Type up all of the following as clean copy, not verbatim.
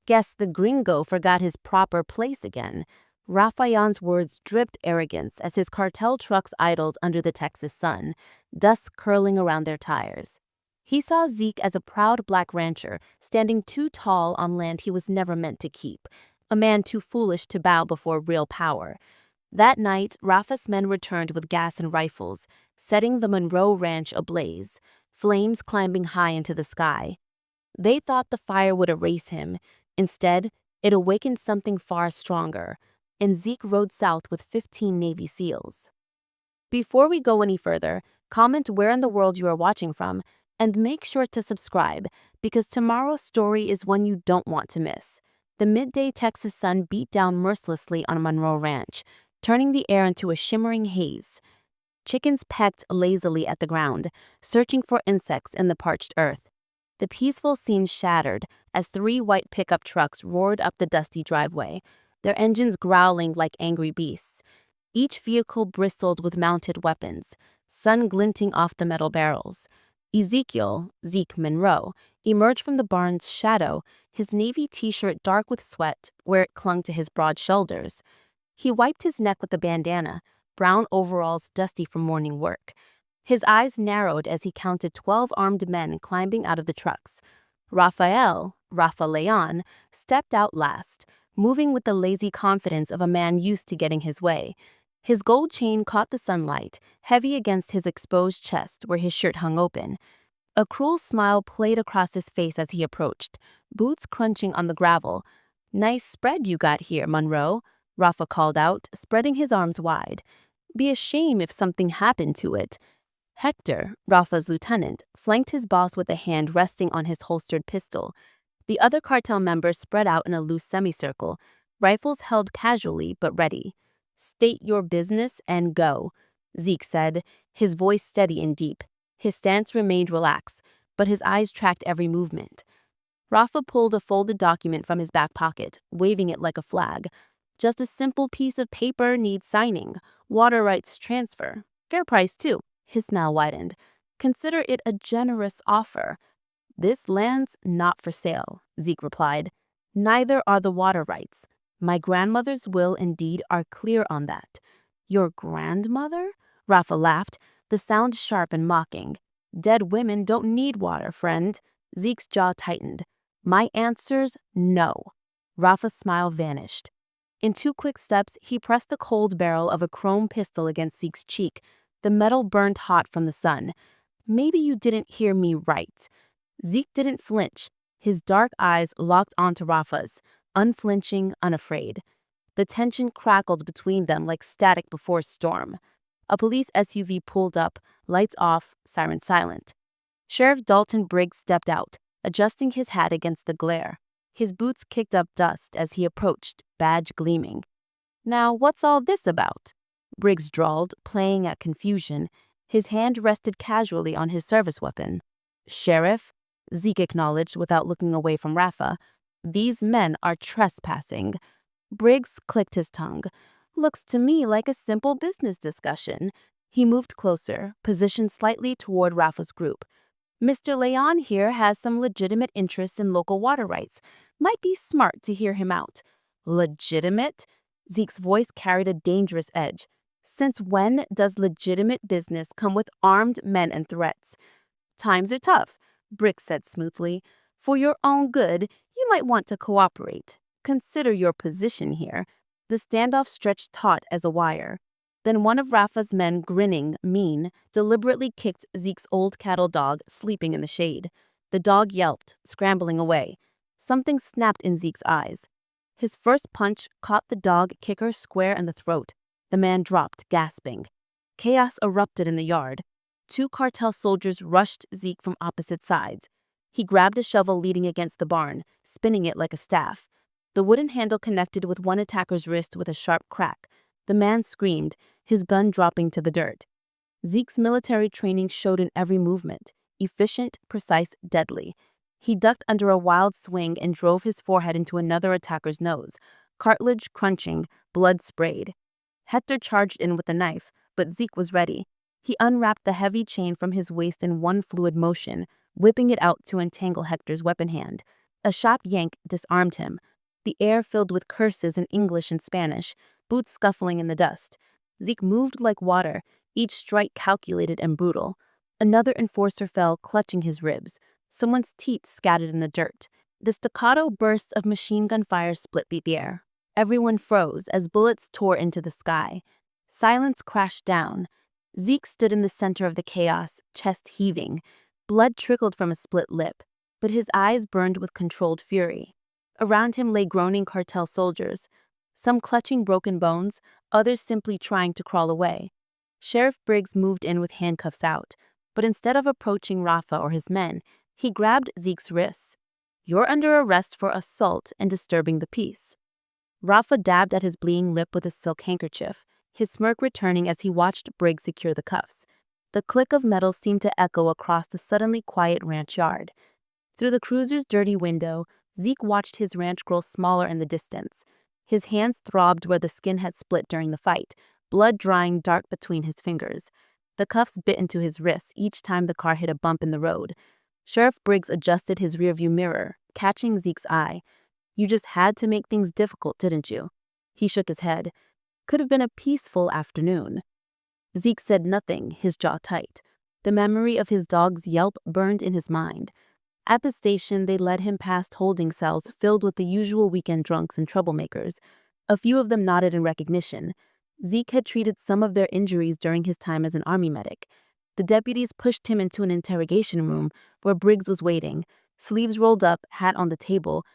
Guess the gringo forgot his proper place again. Rafayan's words dripped arrogance as his cartel trucks idled under the Texas sun, dust curling around their tires. He saw Zeke as a proud black rancher, standing too tall on land he was never meant to keep, a man too foolish to bow before real power. That night, Rafa's men returned with gas and rifles, setting the Monroe Ranch ablaze, flames climbing high into the sky. They thought the fire would erase him. Instead, it awakened something far stronger, and Zeke rode south with 15 Navy SEALs. Before we go any further, comment where in the world you are watching from, and make sure to subscribe, because tomorrow's story is one you don't want to miss. The midday Texas sun beat down mercilessly on Monroe Ranch, turning the air into a shimmering haze. Chickens pecked lazily at the ground, searching for insects in the parched earth. The peaceful scene shattered as 3 white pickup trucks roared up the dusty driveway, their engines growling like angry beasts. Each vehicle bristled with mounted weapons, sun glinting off the metal barrels. Ezekiel, Zeke Monroe, emerged from the barn's shadow, his navy t-shirt dark with sweat where it clung to his broad shoulders. He wiped his neck with a bandana, brown overalls dusty from morning work. His eyes narrowed as he counted 12 armed men climbing out of the trucks. Rafa Leon, stepped out last, moving with the lazy confidence of a man used to getting his way. His gold chain caught the sunlight, heavy against his exposed chest where his shirt hung open. A cruel smile played across his face as he approached, boots crunching on the gravel. "Nice spread you got here, Monroe," Rafa called out, spreading his arms wide. "Be a shame if something happened to it." Hector, Rafa's lieutenant, flanked his boss with a hand resting on his holstered pistol. The other cartel members spread out in a loose semicircle, rifles held casually but ready. "State your business and go," Zeke said, his voice steady and deep. His stance remained relaxed, but his eyes tracked every movement. Rafa pulled a folded document from his back pocket, waving it like a flag. "Just a simple piece of paper needs signing. Water rights transfer. Fair price, too." His smile widened. "Consider it a generous offer." "This land's not for sale," Zeke replied. "Neither are the water rights. My grandmother's will and deed are clear on that." "Your grandmother?" Rafa laughed, the sound sharp and mocking. "Dead women don't need water, friend." Zeke's jaw tightened. "My answer's no." Rafa's smile vanished. In 2 quick steps, he pressed the cold barrel of a chrome pistol against Zeke's cheek. The metal burned hot from the sun. "Maybe you didn't hear me right." Zeke didn't flinch. His dark eyes locked onto Rafa's, unflinching, unafraid. The tension crackled between them like static before a storm. A police SUV pulled up, lights off, siren silent. Sheriff Dalton Briggs stepped out, adjusting his hat against the glare. His boots kicked up dust as he approached, badge gleaming. "Now, what's all this about?" Briggs drawled, playing at confusion. His hand rested casually on his service weapon. "Sheriff," Zeke acknowledged without looking away from Rafa, "these men are trespassing." Briggs clicked his tongue. "Looks to me like a simple business discussion." He moved closer, positioned slightly toward Rafa's group. "Mr. Leon here has some legitimate interests in local water rights. Might be smart to hear him out." "Legitimate?" Zeke's voice carried a dangerous edge. "Since when does legitimate business come with armed men and threats?" "Times are tough," Briggs said smoothly. "For your own good, you might want to cooperate. Consider your position here." The standoff stretched taut as a wire. Then one of Rafa's men, grinning, mean, deliberately kicked Zeke's old cattle dog sleeping in the shade. The dog yelped, scrambling away. Something snapped in Zeke's eyes. His first punch caught the dog kicker square in the throat. The man dropped, gasping. Chaos erupted in the yard. 2 cartel soldiers rushed Zeke from opposite sides. He grabbed a shovel leaning against the barn, spinning it like a staff. The wooden handle connected with one attacker's wrist with a sharp crack. The man screamed, his gun dropping to the dirt. Zeke's military training showed in every movement, efficient, precise, deadly. He ducked under a wild swing and drove his forehead into another attacker's nose, cartilage crunching, blood sprayed. Hector charged in with a knife, but Zeke was ready. He unwrapped the heavy chain from his waist in one fluid motion, whipping it out to entangle Hector's weapon hand. A sharp yank disarmed him, the air filled with curses in English and Spanish, boots scuffling in the dust. Zeke moved like water, each strike calculated and brutal. Another enforcer fell, clutching his ribs. Someone's teeth scattered in the dirt. The staccato bursts of machine gun fire split the air. Everyone froze as bullets tore into the sky. Silence crashed down. Zeke stood in the center of the chaos, chest heaving. Blood trickled from a split lip, but his eyes burned with controlled fury. Around him lay groaning cartel soldiers, some clutching broken bones, others simply trying to crawl away. Sheriff Briggs moved in with handcuffs out, but instead of approaching Rafa or his men, he grabbed Zeke's wrists. "You're under arrest for assault and disturbing the peace." Rafa dabbed at his bleeding lip with a silk handkerchief, his smirk returning as he watched Briggs secure the cuffs. The click of metal seemed to echo across the suddenly quiet ranch yard. Through the cruiser's dirty window, Zeke watched his ranch grow smaller in the distance. His hands throbbed where the skin had split during the fight, blood drying dark between his fingers. The cuffs bit into his wrists each time the car hit a bump in the road. Sheriff Briggs adjusted his rearview mirror, catching Zeke's eye. "You just had to make things difficult, didn't you?" He shook his head. "Could have been a peaceful afternoon." Zeke said nothing, his jaw tight. The memory of his dog's yelp burned in his mind. At the station, they led him past holding cells filled with the usual weekend drunks and troublemakers. A few of them nodded in recognition. Zeke had treated some of their injuries during his time as an army medic. The deputies pushed him into an interrogation room where Briggs was waiting, sleeves rolled up, hat on the table.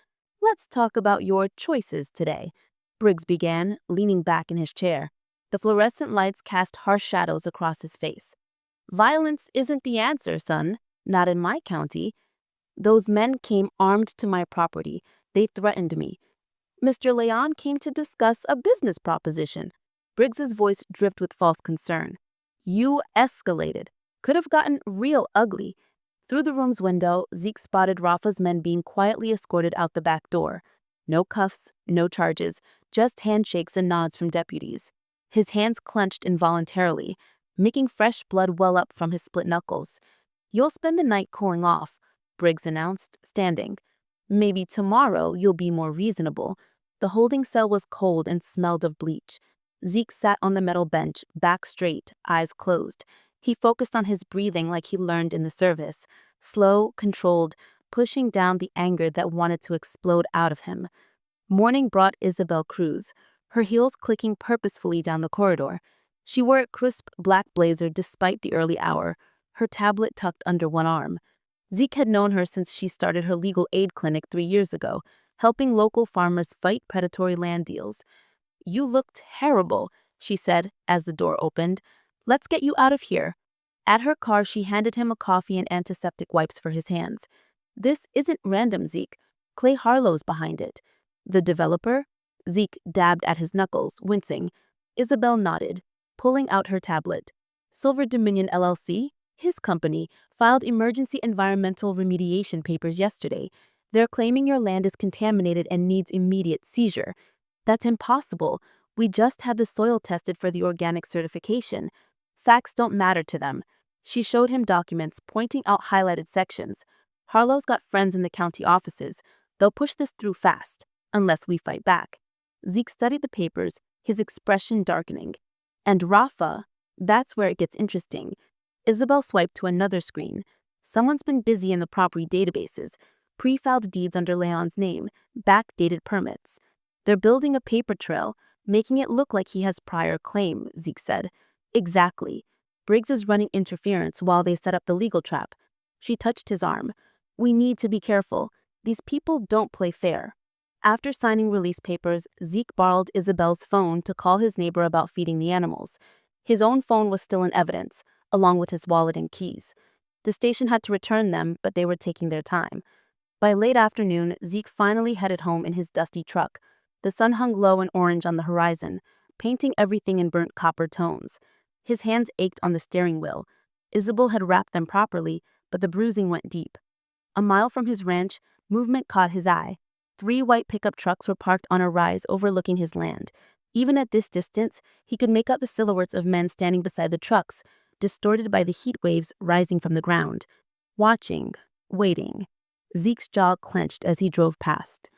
"Let's talk about your choices today," Briggs began, leaning back in his chair. The fluorescent lights cast harsh shadows across his face. "Violence isn't the answer, son. Not in my county. Those men came armed to my property. They threatened me. Mr. Leon came to discuss a business proposition." Briggs's voice dripped with false concern. "You escalated. Could have gotten real ugly." Through the room's window, Zeke spotted Rafa's men being quietly escorted out the back door. No cuffs, no charges, just handshakes and nods from deputies. His hands clenched involuntarily, making fresh blood well up from his split knuckles. "You'll spend the night cooling off," Briggs announced, standing. "Maybe tomorrow you'll be more reasonable." The holding cell was cold and smelled of bleach. Zeke sat on the metal bench, back straight, eyes closed. He focused on his breathing like he learned in the service, slow, controlled, pushing down the anger that wanted to explode out of him. Morning brought Isabel Cruz, her heels clicking purposefully down the corridor. She wore a crisp black blazer despite the early hour, her tablet tucked under one arm. Zeke had known her since she started her legal aid clinic 3 years ago, helping local farmers fight predatory land deals. "You look terrible," she said as the door opened. "Let's get you out of here." At her car, she handed him a coffee and antiseptic wipes for his hands. "This isn't random, Zeke. Clay Harlow's behind it." "The developer?" Zeke dabbed at his knuckles, wincing. Isabel nodded, pulling out her tablet. "Silver Dominion LLC? His company filed emergency environmental remediation papers yesterday. They're claiming your land is contaminated and needs immediate seizure." "That's impossible. We just had the soil tested for the organic certification." "Facts don't matter to them." She showed him documents, pointing out highlighted sections. "Harlow's got friends in the county offices. They'll push this through fast, unless we fight back." Zeke studied the papers, his expression darkening. "And Rafa, that's where it gets interesting." Isabel swiped to another screen. "Someone's been busy in the property databases. Pre-filed deeds under Leon's name, backdated permits. They're building a paper trail, making it look like he has prior claim," Zeke said. "Exactly. Briggs is running interference while they set up the legal trap." She touched his arm. "We need to be careful. These people don't play fair." After signing release papers, Zeke borrowed Isabel's phone to call his neighbor about feeding the animals. His own phone was still in evidence, along with his wallet and keys. The station had to return them, but they were taking their time. By late afternoon, Zeke finally headed home in his dusty truck. The sun hung low and orange on the horizon, painting everything in burnt copper tones. His hands ached on the steering wheel. Isabel had wrapped them properly, but the bruising went deep. A mile from his ranch, movement caught his eye. 3 white pickup trucks were parked on a rise overlooking his land. Even at this distance, he could make out the silhouettes of men standing beside the trucks, distorted by the heat waves rising from the ground. Watching, waiting. Zeke's jaw clenched as he drove past.